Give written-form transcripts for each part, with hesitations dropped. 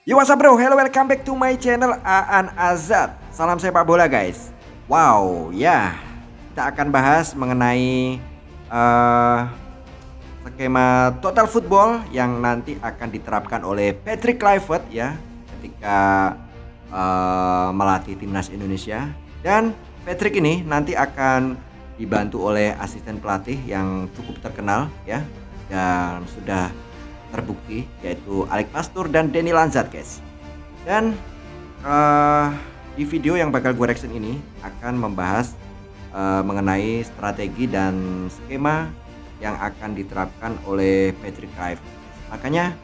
Yo, what's up bro, hello, welcome back to my channel Aan Azad. Salam sepak bola guys. Wow, ya, kita akan bahas mengenai skema total football yang nanti akan diterapkan oleh Patrick Kluivert ya, ketika melatih timnas Indonesia. Dan Patrick ini nanti akan dibantu oleh asisten pelatih yang cukup terkenal ya, dan sudah terbukti, yaitu Alex Pastur dan Denny Lanzat guys. Dan di video yang bakal gue reaction ini akan membahas mengenai strategi dan skema yang akan diterapkan oleh Patrick Kluivert. Makanya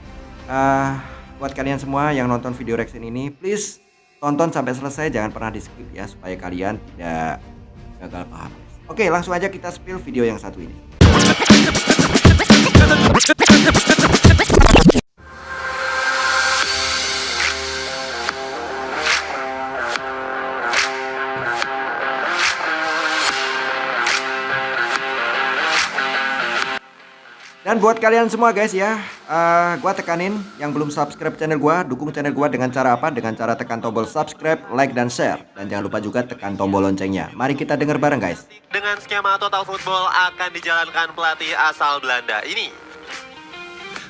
buat kalian semua yang nonton video reaction ini, please tonton sampai selesai, jangan pernah di skip ya, supaya kalian tidak gagal paham. Oke, langsung aja kita spill video yang satu ini. Dan buat kalian semua guys ya, gua tekanin yang belum subscribe channel gua, dukung channel gua dengan cara apa? Dengan cara tekan tombol subscribe, like, dan share. Dan jangan lupa juga tekan tombol loncengnya. Mari kita dengar bareng guys. Dengan skema total football akan dijalankan pelatih asal Belanda ini.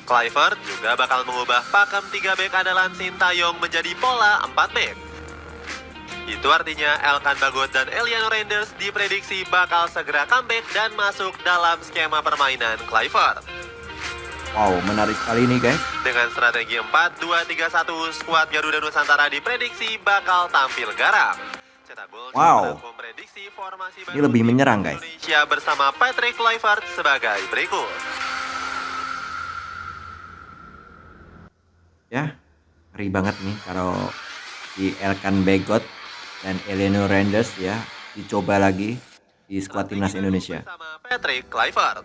Kluivert juga bakal mengubah pakem 3 bek andalan Sintayong menjadi pola 4 bek. Itu artinya Elkan Bagot dan Eliano Reinders diprediksi bakal segera comeback dan masuk dalam skema permainan Kluivert. Wow, menarik sekali ini guys. Dengan strategi 4-2-3-1, skuad Garuda Nusantara diprediksi bakal tampil garang. Wow, formasi ini lebih menyerang guys. Indonesia bersama Patrick Kluivert sebagai berikut. Ya, ngeri banget nih kalau di Elkan Bagot dan Eliano Reinders ya dicoba lagi di skuad timnas Indonesia. Patrick Kluivert.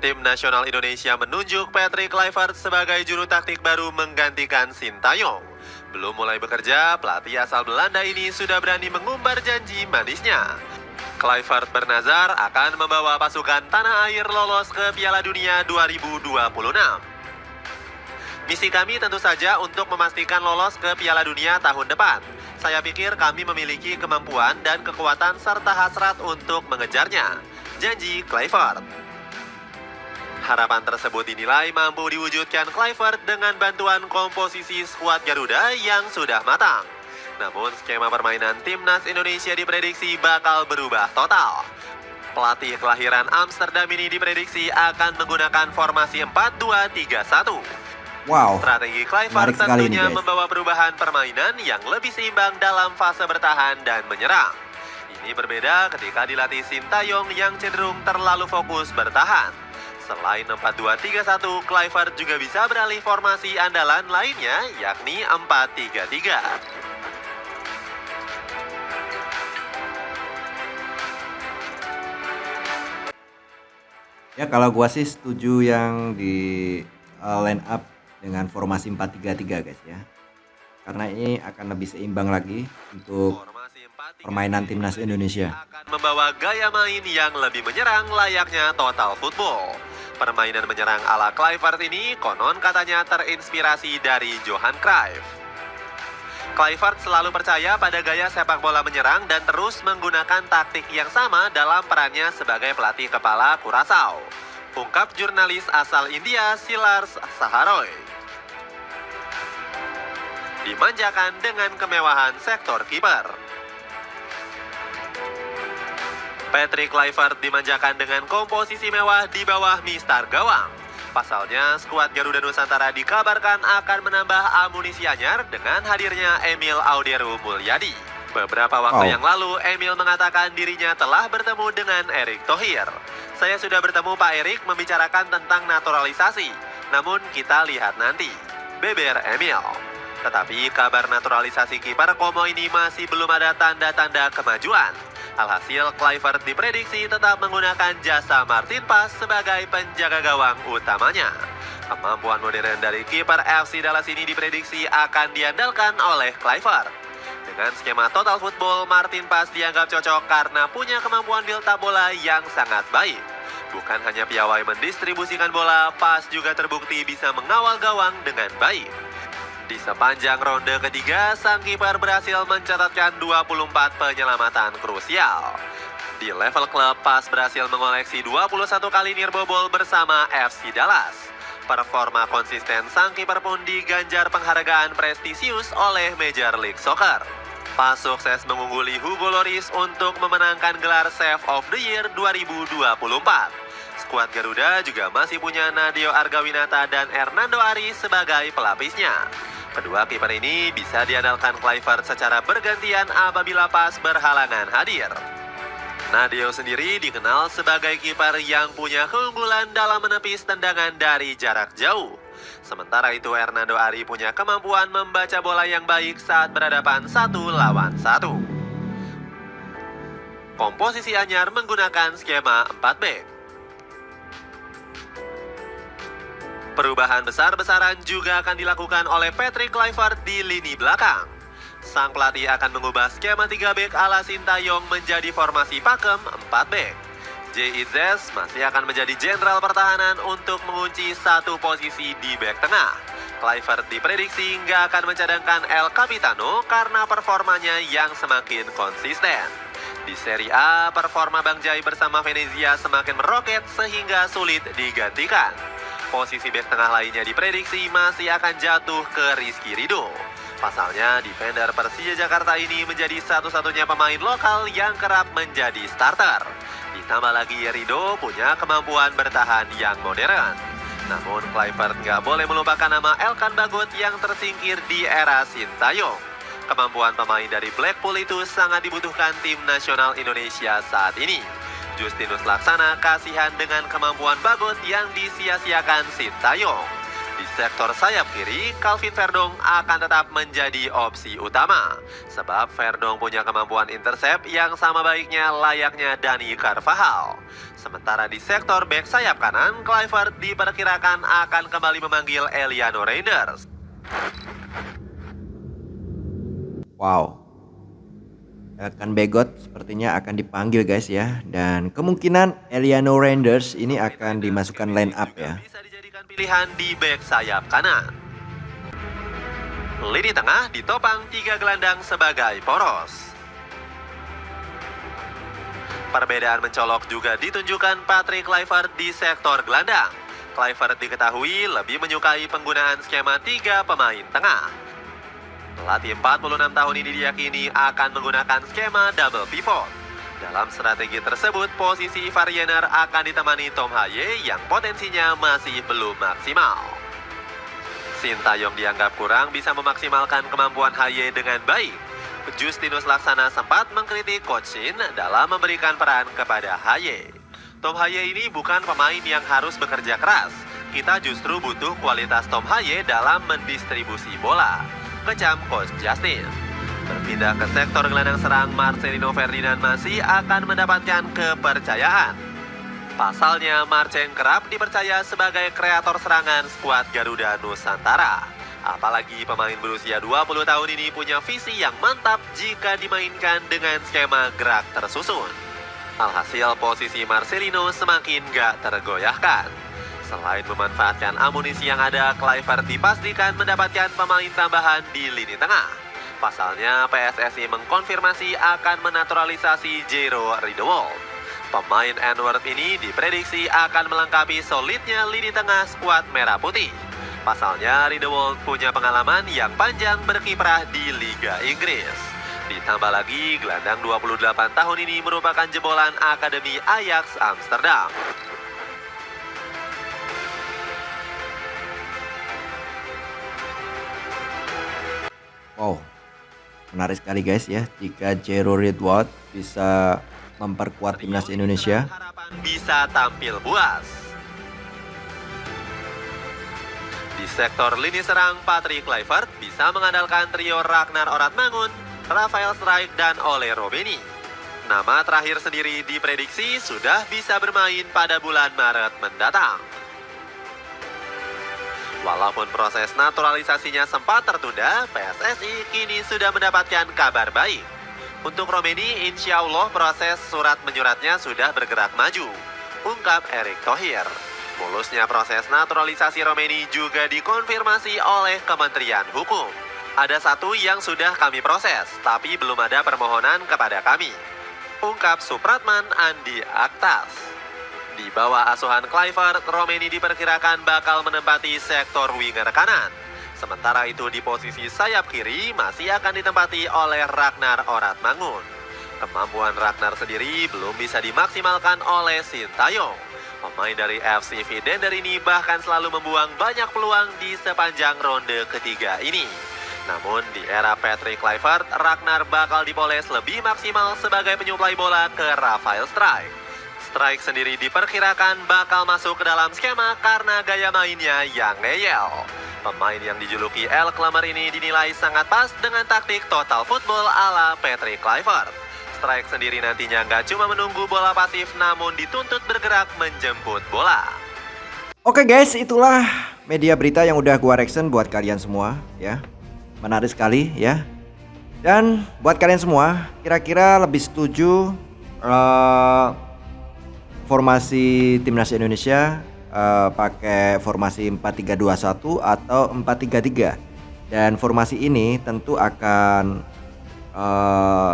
Tim nasional Indonesia menunjuk Patrick Kluivert sebagai juru taktik baru menggantikan Sintayong. Belum mulai bekerja, pelatih asal Belanda ini sudah berani mengumbar janji manisnya. Kluivert bernazar akan membawa pasukan tanah air lolos ke Piala Dunia 2026. Misi kami tentu saja untuk memastikan lolos ke Piala Dunia tahun depan. Saya pikir kami memiliki kemampuan dan kekuatan serta hasrat untuk mengejarnya, janji Kluivert. Harapan tersebut dinilai mampu diwujudkan Kluivert dengan bantuan komposisi skuad Garuda yang sudah matang. Namun skema permainan timnas Indonesia diprediksi bakal berubah total. Pelatih kelahiran Amsterdam ini diprediksi akan menggunakan formasi 4-2-3-1. Wow, strategi Kluivert tentunya membawa perubahan permainan yang lebih seimbang dalam fase bertahan dan menyerang. Ini berbeda ketika dilatih Sintayong yang cenderung terlalu fokus bertahan. Selain 4-2-3-1, Kluivert juga bisa beralih formasi andalan lainnya, yakni 4-3-3. Ya, kalau gua sih setuju yang di line up dengan formasi 4-3-3 guys ya. Karena ini akan lebih seimbang lagi untuk permainan timnas Indonesia. Akan membawa gaya main yang lebih menyerang layaknya total football. Permainan menyerang ala Kluivert ini konon katanya terinspirasi dari Johan Cruyff. Kluivert selalu percaya pada gaya sepak bola menyerang dan terus menggunakan taktik yang sama dalam perannya sebagai pelatih kepala Curaçao, ungkap jurnalis asal India Silars Saharoy. Dimanjakan dengan kemewahan sektor kiper. Patrick Kluivert dimanjakan dengan komposisi mewah di bawah mistar gawang. Pasalnya, skuad Garuda Nusantara dikabarkan akan menambah amunisi anyar dengan hadirnya Emil Auderu Mulyadi. Beberapa waktu yang lalu, Emil mengatakan dirinya telah bertemu dengan Erick Thohir. Saya sudah bertemu Pak Erick membicarakan tentang naturalisasi, namun kita lihat nanti, beber Emil. Tetapi kabar naturalisasi kiper Como ini masih belum ada tanda-tanda kemajuan. Alhasil, Kluivert diprediksi tetap menggunakan jasa Martin Paes sebagai penjaga gawang utamanya. Kemampuan modern dari kiper FC Dallas ini diprediksi akan diandalkan oleh Kluivert. Dengan skema total football, Martin Paes dianggap cocok karena punya kemampuan build up bola yang sangat baik. Bukan hanya piawai mendistribusikan bola, Pas juga terbukti bisa mengawal gawang dengan baik. Di sepanjang ronde ketiga, sang kiper berhasil mencatatkan 24 penyelamatan krusial. Di level klub, Pas berhasil mengoleksi 21 kali nirbobol bersama FC Dallas. Performa konsisten sang kiper pun diganjar penghargaan prestisius oleh Major League Soccer. Pas sukses mengungguli Hugo Lloris untuk memenangkan gelar Save of the Year 2024. Skuad Garuda juga masih punya Nadeo Argawinata dan Hernando Ari sebagai pelapisnya. Kedua kiper ini bisa diandalkan Kluivert secara bergantian apabila Pas berhalangan hadir. Nadeo sendiri dikenal sebagai kiper yang punya keunggulan dalam menepis tendangan dari jarak jauh. Sementara itu Hernando Ari punya kemampuan membaca bola yang baik saat berhadapan 1 lawan 1. Komposisi anyar menggunakan skema 4-back. Perubahan besar-besaran juga akan dilakukan oleh Patrick Kluivert di lini belakang. Sang pelatih akan mengubah skema 3-back ala Sintayong menjadi formasi pakem 4-back. J.I.Z. masih akan menjadi jenderal pertahanan untuk mengunci satu posisi di bek tengah. Kluivert diprediksi nggak akan mencadangkan El Capitano karena performanya yang semakin konsisten. Di Serie A, performa Bang Jai bersama Venezia semakin meroket sehingga sulit digantikan. Posisi bek tengah lainnya diprediksi masih akan jatuh ke Rizky Ridho. Pasalnya, defender Persija Jakarta ini menjadi satu-satunya pemain lokal yang kerap menjadi starter. Ditambah lagi Ridho punya kemampuan bertahan yang modern. Namun Kluivert nggak boleh melupakan nama Elkan Bagot yang tersingkir di era Sintayong. Kemampuan pemain dari Blackpool itu sangat dibutuhkan tim nasional Indonesia saat ini. Justinus Laksana kasihan dengan kemampuan Bagot yang disia-siakan Sintayong. Di sektor sayap kiri, Calvin Verdong akan tetap menjadi opsi utama. Sebab Verdong punya kemampuan intercept yang sama baiknya layaknya Dani Carvajal. Sementara di sektor bek sayap kanan, Kluivert diperkirakan akan kembali memanggil Eliano Reinders. Wow. Elkan Bagot sepertinya akan dipanggil guys ya. Dan kemungkinan Eliano Reinders ini akan dimasukkan line up ya. Bisa dijadikan pilihan di bek sayap kanan. Lini tengah ditopang 3 gelandang sebagai poros. Perbedaan mencolok juga ditunjukkan Patrick Kluivert di sektor gelandang. Kluivert diketahui lebih menyukai penggunaan skema 3 pemain tengah. Pelatih 46 tahun ini diyakini akan menggunakan skema double pivot. Dalam strategi tersebut, posisi Ivar Jenner akan ditemani Tom Haye yang potensinya masih belum maksimal. Sintayong dianggap kurang bisa memaksimalkan kemampuan Haye dengan baik. Justinus Laksana sempat mengkritik Coach Shin dalam memberikan peran kepada Haye. Tom Haye ini bukan pemain yang harus bekerja keras. Kita justru butuh kualitas Tom Haye dalam mendistribusi bola, kecam Coach Justin. Berpindah ke sektor gelandang serang, Marcelino Ferdinand masih akan mendapatkan kepercayaan. Pasalnya, Marceng kerap dipercaya sebagai kreator serangan skuad Garuda Nusantara. Apalagi pemain berusia 20 tahun ini punya visi yang mantap jika dimainkan dengan skema gerak tersusun. Alhasil, posisi Marcelino semakin gak tergoyahkan. Selain memanfaatkan amunisi yang ada, Kluivert dipastikan mendapatkan pemain tambahan di lini tengah. Pasalnya, PSSI mengkonfirmasi akan menaturalisasi Jero Ridewolf. Pemain N-word ini diprediksi akan melengkapi solidnya lini tengah skuad Merah Putih. Pasalnya, Ridewolf punya pengalaman yang panjang berkiprah di Liga Inggris. Ditambah lagi, gelandang 28 tahun ini merupakan jebolan Akademi Ajax Amsterdam. Wow, menarik sekali guys ya. Jika Jero Ridewolf bisa memperkuat timnas Indonesia, Harapan bisa tampil puas. Di sektor lini serang, Patrick Kluivert bisa mengandalkan trio Ragnar Oratmangun, Rafael Strijk, dan Ole Robeni. Nama terakhir sendiri diprediksi sudah bisa bermain pada bulan Maret mendatang. Walaupun proses naturalisasinya sempat tertunda, PSSI kini sudah mendapatkan kabar baik. Untuk Romeni, insya Allah proses surat menyuratnya sudah bergerak maju. ungkap Erick Thohir. Mulusnya proses naturalisasi Romeni juga dikonfirmasi oleh Kementerian Hukum. Ada satu yang sudah kami proses, tapi belum ada permohonan kepada kami, ungkap Supratman Andi Aktas. Di bawah asuhan Kluivert, Romeni diperkirakan bakal menempati sektor winger kanan. Sementara itu di posisi sayap kiri masih akan ditempati oleh Ragnar Oratmangun. Kemampuan Ragnar sendiri belum bisa dimaksimalkan oleh Sintayong. Pemain dari FC Vidender ini bahkan selalu membuang banyak peluang di sepanjang ronde ketiga ini. Namun di era Patrick Kluivert, Ragnar bakal dipoles lebih maksimal sebagai penyuplai bola ke Rafael Strijk. Strijk sendiri diperkirakan bakal masuk ke dalam skema karena gaya mainnya yang ngeyel. Pemain yang dijuluki El Klemmer ini dinilai sangat pas dengan taktik total football ala Patrick Kluivert. Strijk sendiri nantinya nggak cuma menunggu bola pasif namun dituntut bergerak menjemput bola. Oke guys, itulah media berita yang udah gua reaction buat kalian semua ya. Menarik sekali ya. Dan buat kalian semua, kira-kira lebih setuju formasi timnas Indonesia pakai formasi 4-3-2-1 atau 4-3-3. Dan formasi ini tentu akan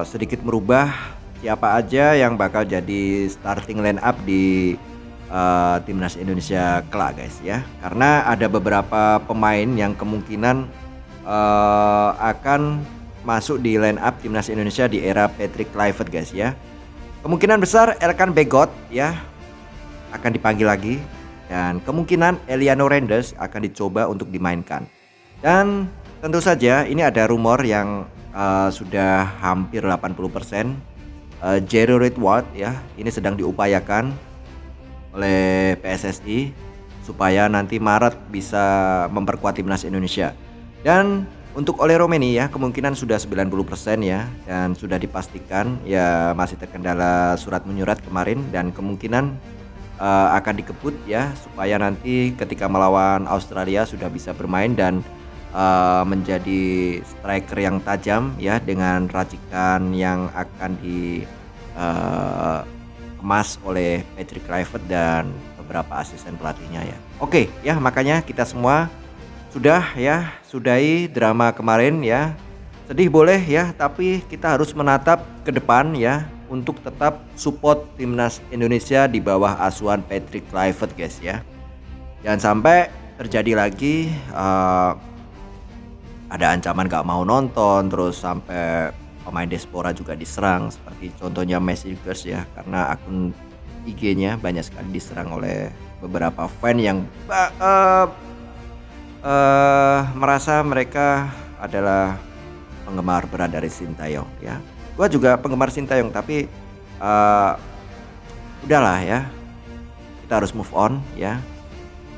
sedikit merubah siapa aja yang bakal jadi starting line up di timnas Indonesia kelak guys ya. Karena ada beberapa pemain yang kemungkinan akan masuk di line up timnas Indonesia di era Patrick Kluivert guys ya. Kemungkinan besar Elkan Bagot ya akan dipanggil lagi, dan kemungkinan Eliano Renders akan dicoba untuk dimainkan. Dan tentu saja ini ada rumor yang sudah hampir 80%, Jerry Ritward ya, ini sedang diupayakan oleh PSSI supaya nanti Maret bisa memperkuat timnas Indonesia. Dan untuk Ole Romeni ya kemungkinan sudah 90% ya, dan sudah dipastikan ya, masih terkendala surat menyurat kemarin, dan kemungkinan akan dikebut ya supaya nanti ketika melawan Australia sudah bisa bermain dan menjadi striker yang tajam ya, dengan racikan yang akan dikemas oleh Patrick Kluivert dan beberapa asisten pelatihnya ya. Oke ya, makanya kita semua sudah ya sudahi drama kemarin ya. Sedih boleh ya, tapi kita harus menatap ke depan ya untuk tetap support timnas Indonesia di bawah asuhan Patrick Kluivert guys ya. Jangan sampai terjadi lagi ada ancaman gak mau nonton, terus sampai pemain diaspora juga diserang seperti contohnya Messi ya, karena akun IG-nya banyak sekali diserang oleh beberapa fan yang merasa mereka adalah penggemar berat dari Sintayong ya. Gua juga penggemar Sintayong, tapi udahlah ya, kita harus move on ya.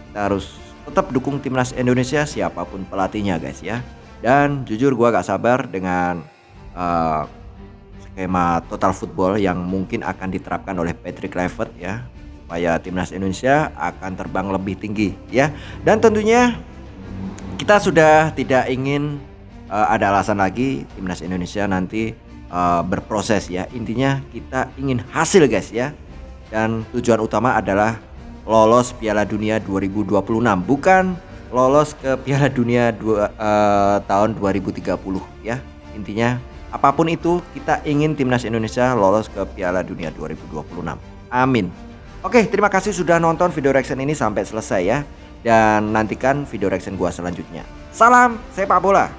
Kita harus tetap dukung timnas Indonesia siapapun pelatihnya guys ya. Dan jujur gua gak sabar dengan skema total football yang mungkin akan diterapkan oleh Patrick Kluivert ya, supaya timnas Indonesia akan terbang lebih tinggi ya. Dan tentunya kita sudah tidak ingin ada alasan lagi timnas Indonesia nanti berproses ya. Intinya kita ingin hasil guys ya. Dan tujuan utama adalah lolos Piala Dunia 2026, bukan lolos ke Piala Dunia tahun 2030 ya. Intinya apapun itu kita ingin timnas Indonesia lolos ke Piala Dunia 2026. Amin. Oke, terima kasih sudah nonton video reaction ini sampai selesai ya. Dan nantikan video reaction gua selanjutnya. Salam sepak bola.